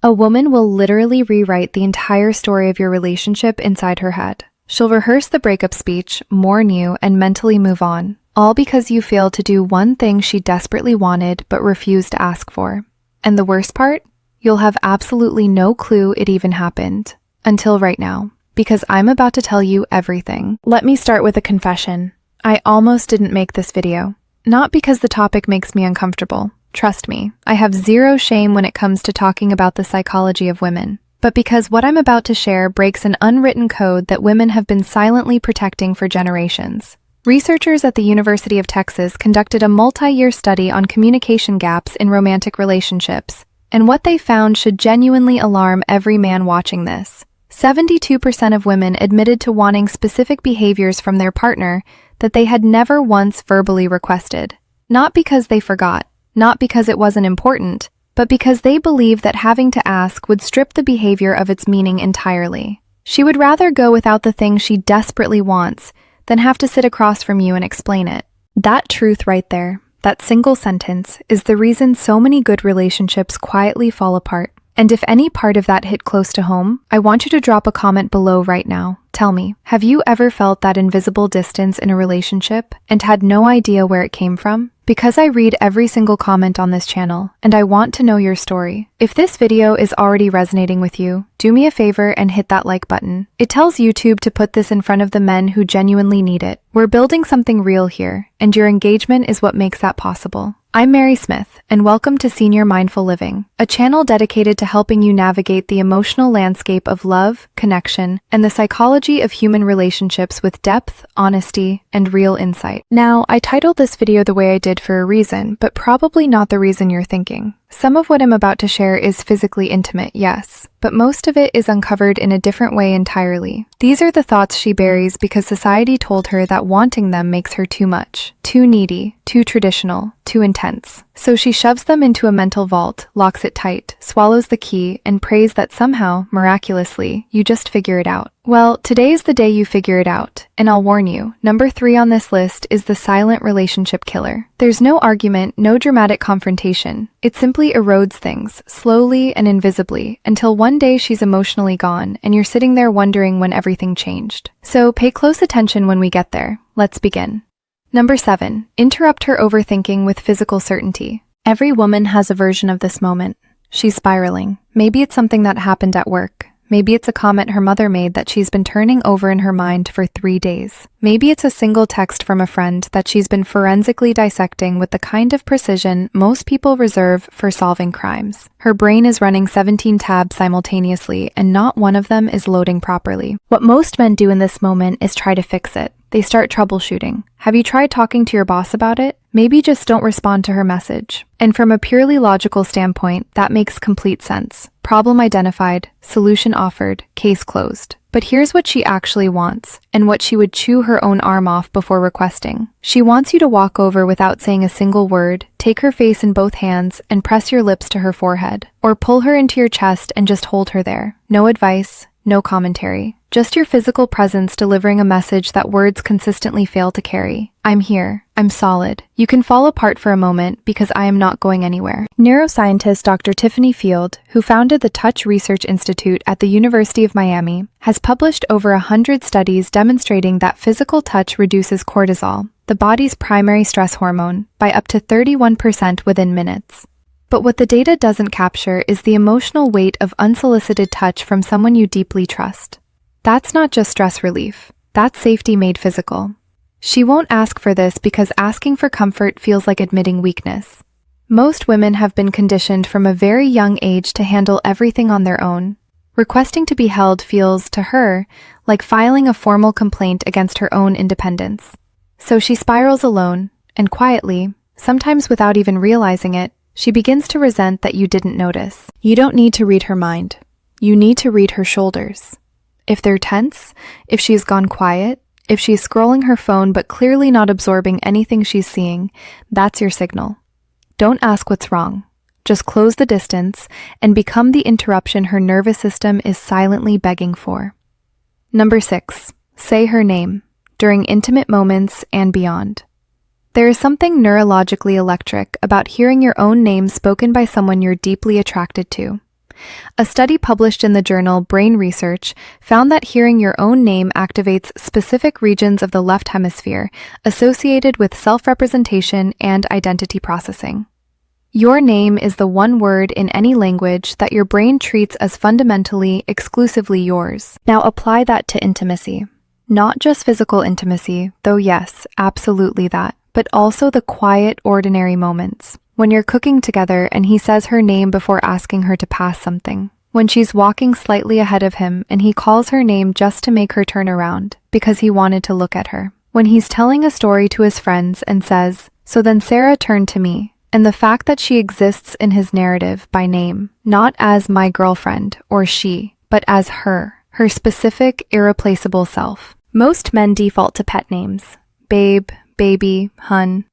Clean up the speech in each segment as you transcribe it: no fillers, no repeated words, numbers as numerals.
A woman will literally rewrite the entire story of your relationship inside her head. She'll rehearse the breakup speech, mourn you, and mentally move on, all because you failed to do one thing she desperately wanted but refused to ask for. And the worst part? You'll have absolutely no clue it even happened. Until right now. Because I'm about to tell you everything. Let me start with a confession. I almost didn't make this video. Not because the topic makes me uncomfortable. Trust me, I have zero shame when it comes to talking about the psychology of women. But because what I'm about to share breaks an unwritten code that women have been silently protecting for generations. Researchers at the University of Texas conducted a multi-year study on communication gaps in romantic relationships, and what they found should genuinely alarm every man watching this. 72% of women admitted to wanting specific behaviors from their partner that they had never once verbally requested. Not because they forgot, not because it wasn't important, but because they believed that having to ask would strip the behavior of its meaning entirely. She would rather go without the thing she desperately wants than have to sit across from you and explain it. That truth right there, that single sentence, is the reason so many good relationships quietly fall apart. And if any part of that hit close to home, I want you to drop a comment below right now. Tell me, have you ever felt that invisible distance in a relationship and had no idea where it came from? Because I read every single comment on this channel, and I want to know your story. If this video is already resonating with you, do me a favor and hit that like button. It tells YouTube to put this in front of the men who genuinely need it. We're building something real here, and your engagement is what makes that possible. I'm Mary Smith, and welcome to Senior Mindful Living, a channel dedicated to helping you navigate the emotional landscape of love, connection, and the psychology of human relationships with depth, honesty, and real insight. Now, I titled this video the way I did for a reason, but probably not the reason you're thinking. Some of what I'm about to share is physically intimate, yes, but most of it is uncovered in a different way entirely. These are the thoughts she buries because society told her that wanting them makes her too much, too needy, too traditional, too intense. So she shoves them into a mental vault, locks it tight, swallows the key, and prays that somehow, miraculously, you just figure it out. Well, today's the day you figure it out, and I'll warn you, number 3 on this list is the silent relationship killer. There's no argument, no dramatic confrontation. It simply erodes things, slowly and invisibly, until one day she's emotionally gone, and you're sitting there wondering when everything changed. So pay close attention when we get there. Let's begin. Number 7. Interrupt her overthinking with physical certainty. Every woman has a version of this moment. She's spiraling. Maybe it's something that happened at work. Maybe it's a comment her mother made that she's been turning over in her mind for 3 days. Maybe it's a single text from a friend that she's been forensically dissecting with the kind of precision most people reserve for solving crimes. Her brain is running 17 tabs simultaneously, and not one of them is loading properly. What most men do in this moment is try to fix it. They start troubleshooting. Have you tried talking to your boss about it? Maybe just don't respond to her message. And from a purely logical standpoint, that makes complete sense. Problem identified, solution offered, case closed. But here's what she actually wants, and what she would chew her own arm off before requesting. She wants you to walk over without saying a single word, take her face in both hands, and press your lips to her forehead. Or pull her into your chest and just hold her there. No advice, no commentary. Just your physical presence delivering a message that words consistently fail to carry. I'm here. I'm solid. You can fall apart for a moment because I am not going anywhere. Neuroscientist Dr. Tiffany Field, who founded the Touch Research Institute at the University of Miami, has published over 100 studies demonstrating that physical touch reduces cortisol, the body's primary stress hormone, by up to 31% within minutes. But what the data doesn't capture is the emotional weight of unsolicited touch from someone you deeply trust. That's not just stress relief. That's safety made physical. She won't ask for this because asking for comfort feels like admitting weakness. Most women have been conditioned from a very young age to handle everything on their own. Requesting to be held feels, to her, like filing a formal complaint against her own independence. So she spirals alone, and quietly, sometimes without even realizing it, she begins to resent that you didn't notice. You don't need to read her mind. You need to read her shoulders. If they're tense, if she's gone quiet, if she's scrolling her phone but clearly not absorbing anything she's seeing, that's your signal. Don't ask what's wrong. Just close the distance and become the interruption her nervous system is silently begging for. Number 6. Say her name, during intimate moments and beyond. There is something neurologically electric about hearing your own name spoken by someone you're deeply attracted to. A study published in the journal Brain Research found that hearing your own name activates specific regions of the left hemisphere associated with self-representation and identity processing. Your name is the one word in any language that your brain treats as fundamentally, exclusively yours. Now apply that to intimacy. Not just physical intimacy, though yes, absolutely that, but also the quiet, ordinary moments. When you're cooking together and he says her name before asking her to pass something. When she's walking slightly ahead of him and he calls her name just to make her turn around because he wanted to look at her. When he's telling a story to his friends and says, "So then Sarah turned to me," and the fact that she exists in his narrative by name, not as my girlfriend or she, but as her specific, irreplaceable self. Most men default to pet names. Babe, baby, hun.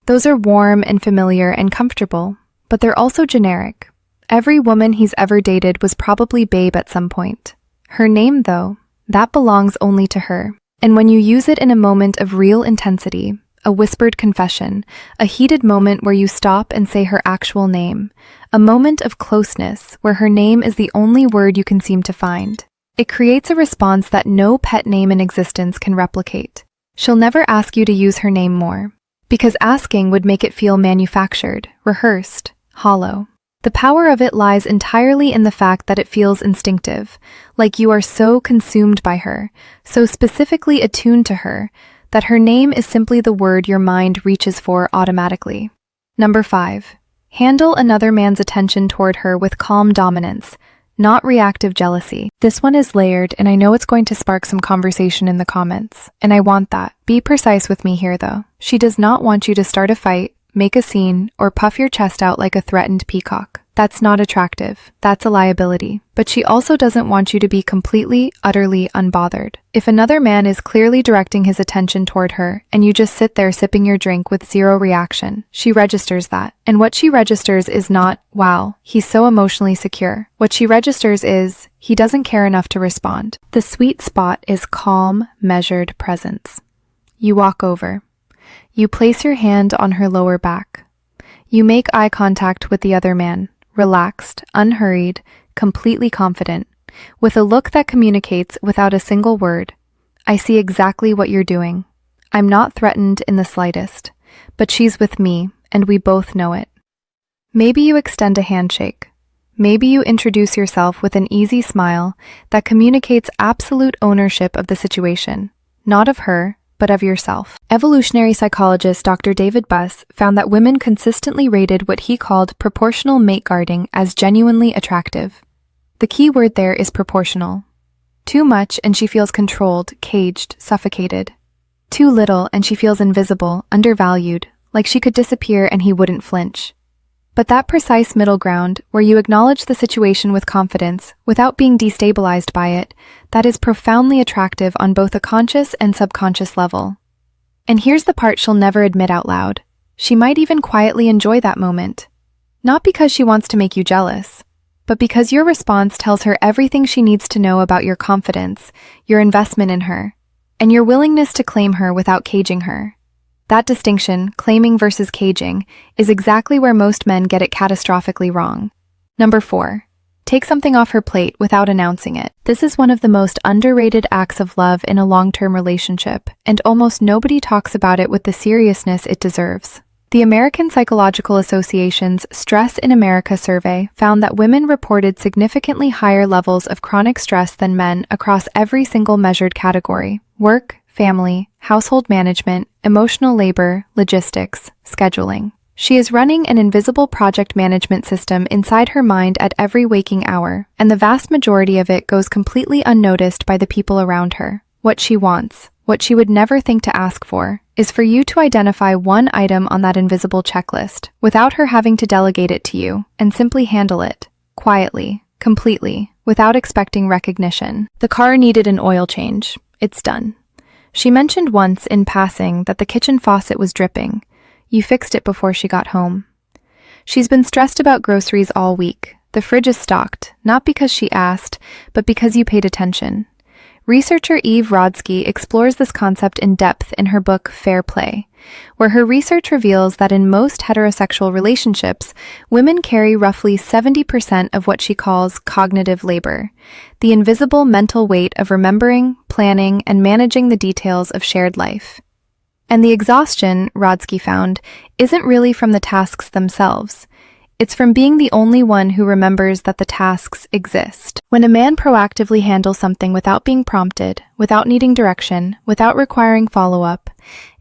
Those are warm and familiar and comfortable, but they're also generic. Every woman he's ever dated was probably babe at some point. Her name, though, that belongs only to her. And when you use it in a moment of real intensity, a whispered confession, a heated moment where you stop and say her actual name, a moment of closeness where her name is the only word you can seem to find, it creates a response that no pet name in existence can replicate. She'll never ask you to use her name more, because asking would make it feel manufactured, rehearsed, hollow. The power of it lies entirely in the fact that it feels instinctive, like you are so consumed by her, so specifically attuned to her, that her name is simply the word your mind reaches for automatically. Number 5. Handle another man's attention toward her with calm dominance, not reactive jealousy. This one is layered, and I know it's going to spark some conversation in the comments, and I want that. Be precise with me here, though. She does not want you to start a fight, make a scene, or puff your chest out like a threatened peacock. That's not attractive. That's a liability. But she also doesn't want you to be completely, utterly unbothered. If another man is clearly directing his attention toward her, and you just sit there sipping your drink with zero reaction, she registers that. And what she registers is not, wow, he's so emotionally secure. What she registers is, he doesn't care enough to respond. The sweet spot is calm, measured presence. You walk over. You place your hand on her lower back. You make eye contact with the other man, relaxed, unhurried, completely confident, with a look that communicates without a single word. I see exactly what you're doing. I'm not threatened in the slightest, but she's with me, and we both know it. Maybe you extend a handshake. Maybe you introduce yourself with an easy smile that communicates absolute ownership of the situation, not of her, but of yourself. Evolutionary psychologist Dr. David Buss found that women consistently rated what he called proportional mate guarding as genuinely attractive. The key word there is proportional. Too much and she feels controlled, caged, suffocated. Too little and she feels invisible, undervalued, like she could disappear and he wouldn't flinch. But that precise middle ground, where you acknowledge the situation with confidence, without being destabilized by it, that is profoundly attractive on both a conscious and subconscious level. And here's the part she'll never admit out loud. She might even quietly enjoy that moment. Not because she wants to make you jealous, but because your response tells her everything she needs to know about your confidence, your investment in her, and your willingness to claim her without caging her. That distinction, claiming versus caging, is exactly where most men get it catastrophically wrong. Number 4. Take something off her plate without announcing it. This is one of the most underrated acts of love in a long-term relationship, and almost nobody talks about it with the seriousness it deserves. The American Psychological Association's Stress in America survey found that women reported significantly higher levels of chronic stress than men across every single measured category: work, family, household management, emotional labor, logistics, scheduling. She is running an invisible project management system inside her mind at every waking hour, and the vast majority of it goes completely unnoticed by the people around her. What she wants, what she would never think to ask for, is for you to identify one item on that invisible checklist, without her having to delegate it to you, and simply handle it, quietly, completely, without expecting recognition. The car needed an oil change. It's done. She mentioned once in passing that the kitchen faucet was dripping. You fixed it before she got home. She's been stressed about groceries all week. The fridge is stocked, not because she asked, but because you paid attention. Researcher Eve Rodsky explores this concept in depth in her book Fair Play, where her research reveals that in most heterosexual relationships, women carry roughly 70% of what she calls cognitive labor, the invisible mental weight of remembering, planning, and managing the details of shared life. And the exhaustion, Rodsky found, isn't really from the tasks themselves. It's from being the only one who remembers that the tasks exist. When a man proactively handles something without being prompted, without needing direction, without requiring follow-up,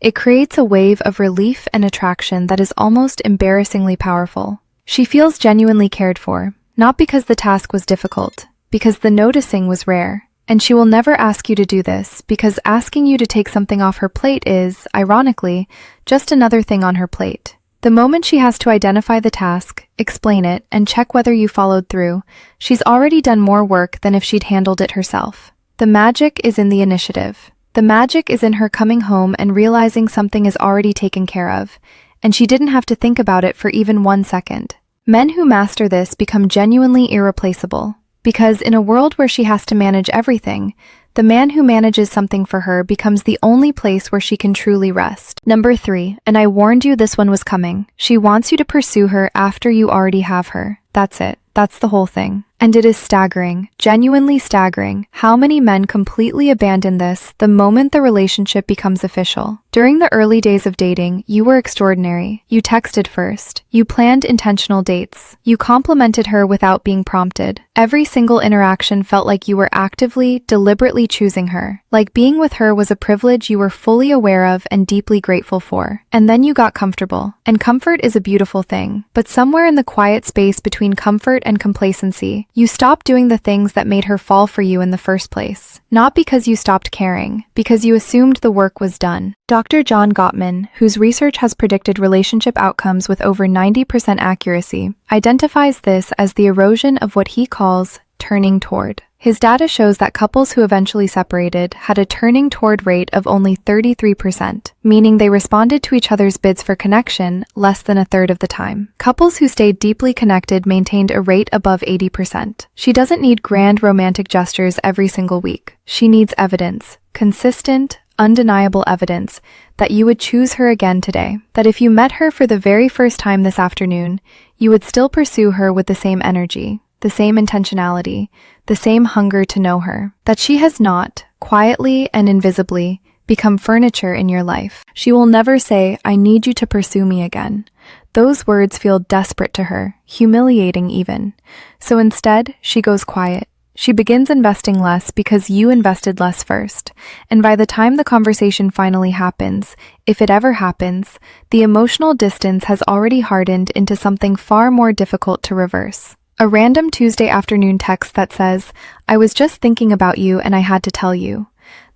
it creates a wave of relief and attraction that is almost embarrassingly powerful. She feels genuinely cared for, not because the task was difficult, because the noticing was rare. And she will never ask you to do this, because asking you to take something off her plate is, ironically, just another thing on her plate. The moment she has to identify the task, explain it, and check whether you followed through, she's already done more work than if she'd handled it herself. The magic is in the initiative. The magic is in her coming home and realizing something is already taken care of, and she didn't have to think about it for even 1 second. Men who master this become genuinely irreplaceable, because in a world where she has to manage everything, the man who manages something for her becomes the only place where she can truly rest. Number 3, and I warned you this one was coming. She wants you to pursue her after you already have her. That's it. That's the whole thing. And it is staggering, genuinely staggering, how many men completely abandon this the moment the relationship becomes official. During the early days of dating, you were extraordinary. You texted first. You planned intentional dates. You complimented her without being prompted. Every single interaction felt like you were actively, deliberately choosing her. Like being with her was a privilege you were fully aware of and deeply grateful for. And then you got comfortable. And comfort is a beautiful thing. But somewhere in the quiet space between comfort and complacency, you stopped doing the things that made her fall for you in the first place. Not because you stopped caring, because you assumed the work was done. Dr. John Gottman, whose research has predicted relationship outcomes with over 90% accuracy, identifies this as the erosion of what he calls turning toward. His data shows that couples who eventually separated had a turning toward rate of only 33%, meaning they responded to each other's bids for connection less than a third of the time. Couples who stayed deeply connected maintained a rate above 80%. She doesn't need grand romantic gestures every single week. She needs evidence, consistent, undeniable evidence that you would choose her again today, that if you met her for the very first time this afternoon, you would still pursue her with the same energy, the same intentionality, the same hunger to know her, that she has not, quietly and invisibly, become furniture in your life. She will never say, "I need you to pursue me again." Those words feel desperate to her, humiliating even. So instead, she goes quiet. She begins investing less because you invested less first. And by the time the conversation finally happens, if it ever happens, the emotional distance has already hardened into something far more difficult to reverse. A random Tuesday afternoon text that says, "I was just thinking about you and I had to tell you."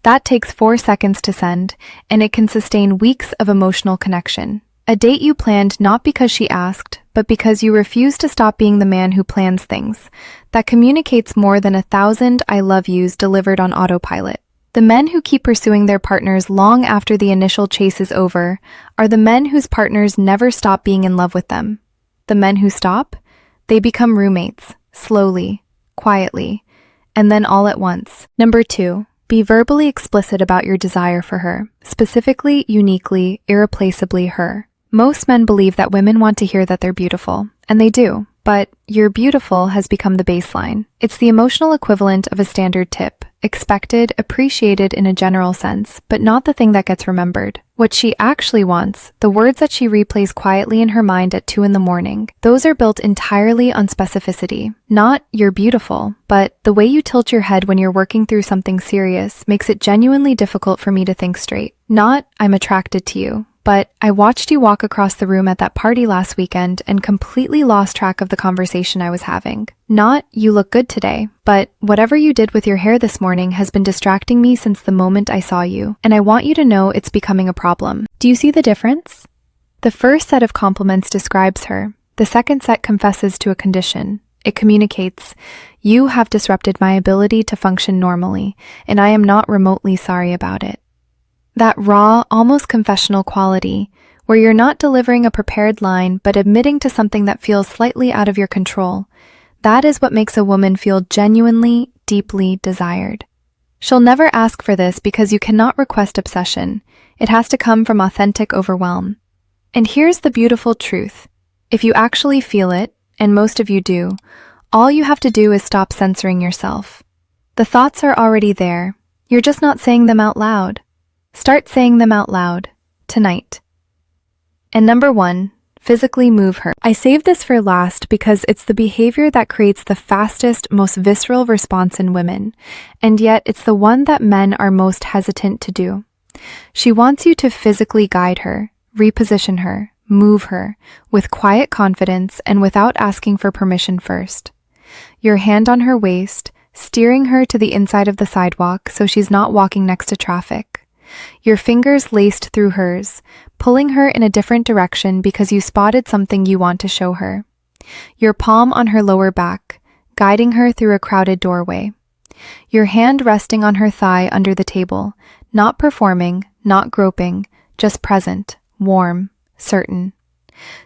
That takes 4 seconds to send, and it can sustain weeks of emotional connection. A date you planned not because she asked, but because you refuse to stop being the man who plans things. That communicates more than 1,000 "I love yous" delivered on autopilot. The men who keep pursuing their partners long after the initial chase is over are the men whose partners never stop being in love with them. The men who stop? They become roommates, slowly, quietly, and then all at once. Number 2, be verbally explicit about your desire for her, specifically, uniquely, irreplaceably her. Most men believe that women want to hear that they're beautiful, and they do, but "you're beautiful" has become the baseline. It's the emotional equivalent of a standard tip, expected, appreciated in a general sense, but not the thing that gets remembered. What she actually wants, the words that she replays quietly in her mind at 2 in the morning, those are built entirely on specificity. Not "you're beautiful," but "the way you tilt your head when you're working through something serious makes it genuinely difficult for me to think straight." Not "I'm attracted to you," but "I watched you walk across the room at that party last weekend and completely lost track of the conversation I was having." Not "you look good today," but "whatever you did with your hair this morning has been distracting me since the moment I saw you, and I want you to know it's becoming a problem." Do you see the difference? The first set of compliments describes her. The second set confesses to a condition. It communicates, "You have disrupted my ability to function normally, and I am not remotely sorry about it." That raw, almost confessional quality, where you're not delivering a prepared line but admitting to something that feels slightly out of your control, that is what makes a woman feel genuinely, deeply desired. She'll never ask for this because you cannot request obsession. It has to come from authentic overwhelm. And here's the beautiful truth. If you actually feel it, and most of you do, all you have to do is stop censoring yourself. The thoughts are already there. You're just not saying them out loud. Start saying them out loud, tonight. And number 1, physically move her. I saved this for last because it's the behavior that creates the fastest, most visceral response in women, and yet it's the one that men are most hesitant to do. She wants you to physically guide her, reposition her, move her, with quiet confidence and without asking for permission first. Your hand on her waist, steering her to the inside of the sidewalk so she's not walking next to traffic. Your fingers laced through hers, pulling her in a different direction because you spotted something you want to show her. Your palm on her lower back, guiding her through a crowded doorway. Your hand resting on her thigh under the table, not performing, not groping, just present, warm, certain.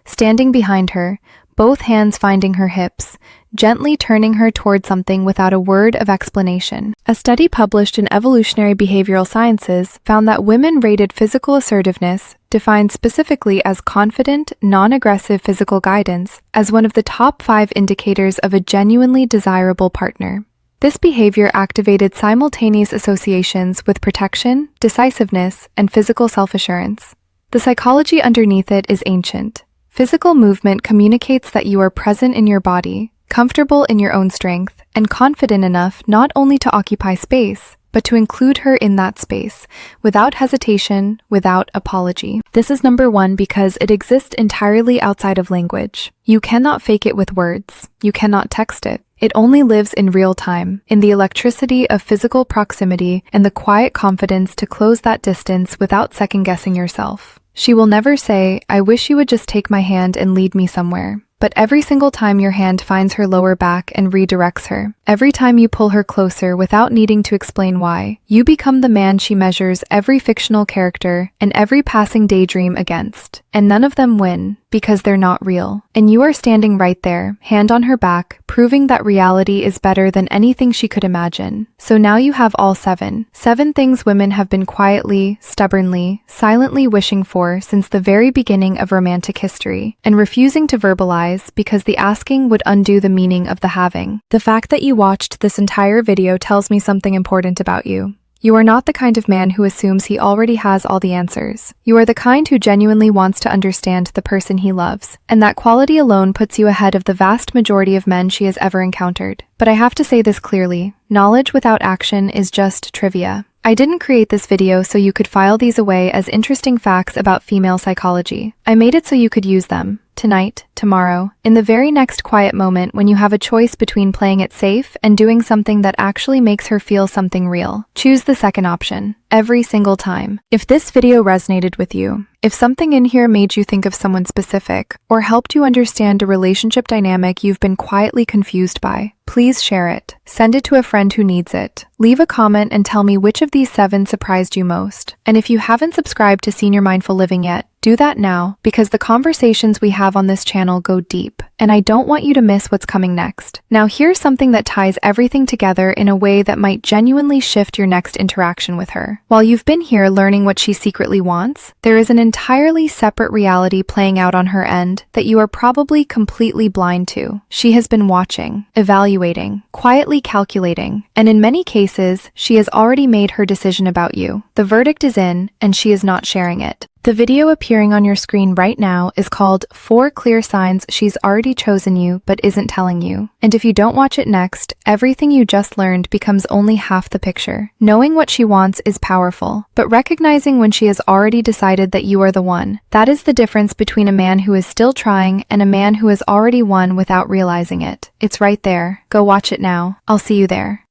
Standing behind her, both hands finding her hips, gently turning her toward something without a word of explanation. A study published in Evolutionary Behavioral Sciences found that women rated physical assertiveness, defined specifically as confident, non-aggressive physical guidance, as one of the top 5 indicators of a genuinely desirable partner. This behavior activated simultaneous associations with protection, decisiveness, and physical self-assurance. The psychology underneath it is ancient. Physical movement communicates that you are present in your body, comfortable in your own strength, and confident enough not only to occupy space, but to include her in that space, without hesitation, without apology. This is number 1 because it exists entirely outside of language. You cannot fake it with words. You cannot text it. It only lives in real time, in the electricity of physical proximity and the quiet confidence to close that distance without second-guessing yourself. She will never say, "I wish you would just take my hand and lead me somewhere." But every single time your hand finds her lower back and redirects her, every time you pull her closer without needing to explain why, you become the man she measures every fictional character and every passing daydream against. And none of them win, because they're not real. And you are standing right there, hand on her back, proving that reality is better than anything she could imagine. So now you have all 7 things women have been quietly, stubbornly, silently wishing for since the very beginning of romantic history, and refusing to verbalize because the asking would undo the meaning of the having. The fact that you watched this entire video tells me something important about you. You are not the kind of man who assumes he already has all the answers. You are the kind who genuinely wants to understand the person he loves, and that quality alone puts you ahead of the vast majority of men she has ever encountered. But I have to say this clearly, knowledge without action is just trivia. I didn't create this video so you could file these away as interesting facts about female psychology. I made it so you could use them. Tonight, tomorrow, in the very next quiet moment when you have a choice between playing it safe and doing something that actually makes her feel something real. Choose the second option, every single time. If this video resonated with you, if something in here made you think of someone specific, or helped you understand a relationship dynamic you've been quietly confused by, please share it. Send it to a friend who needs it. Leave a comment and tell me which of these 7 surprised you most. And if you haven't subscribed to Senior Mindful Living yet, do that now, because the conversations we have on this channel go deep, and I don't want you to miss what's coming next. Now here's something that ties everything together in a way that might genuinely shift your next interaction with her. While you've been here learning what she secretly wants, there is an entirely separate reality playing out on her end that you are probably completely blind to. She has been watching, evaluating, quietly calculating, and in many cases, she has already made her decision about you. The verdict is in, and she is not sharing it. The video appearing on your screen right now is called 4 Clear Signs She's Already Chosen You But Isn't Telling You. And if you don't watch it next, everything you just learned becomes only half the picture. Knowing what she wants is powerful, but recognizing when she has already decided that you are the one, that is the difference between a man who is still trying and a man who has already won without realizing it. It's right there. Go watch it now. I'll see you there.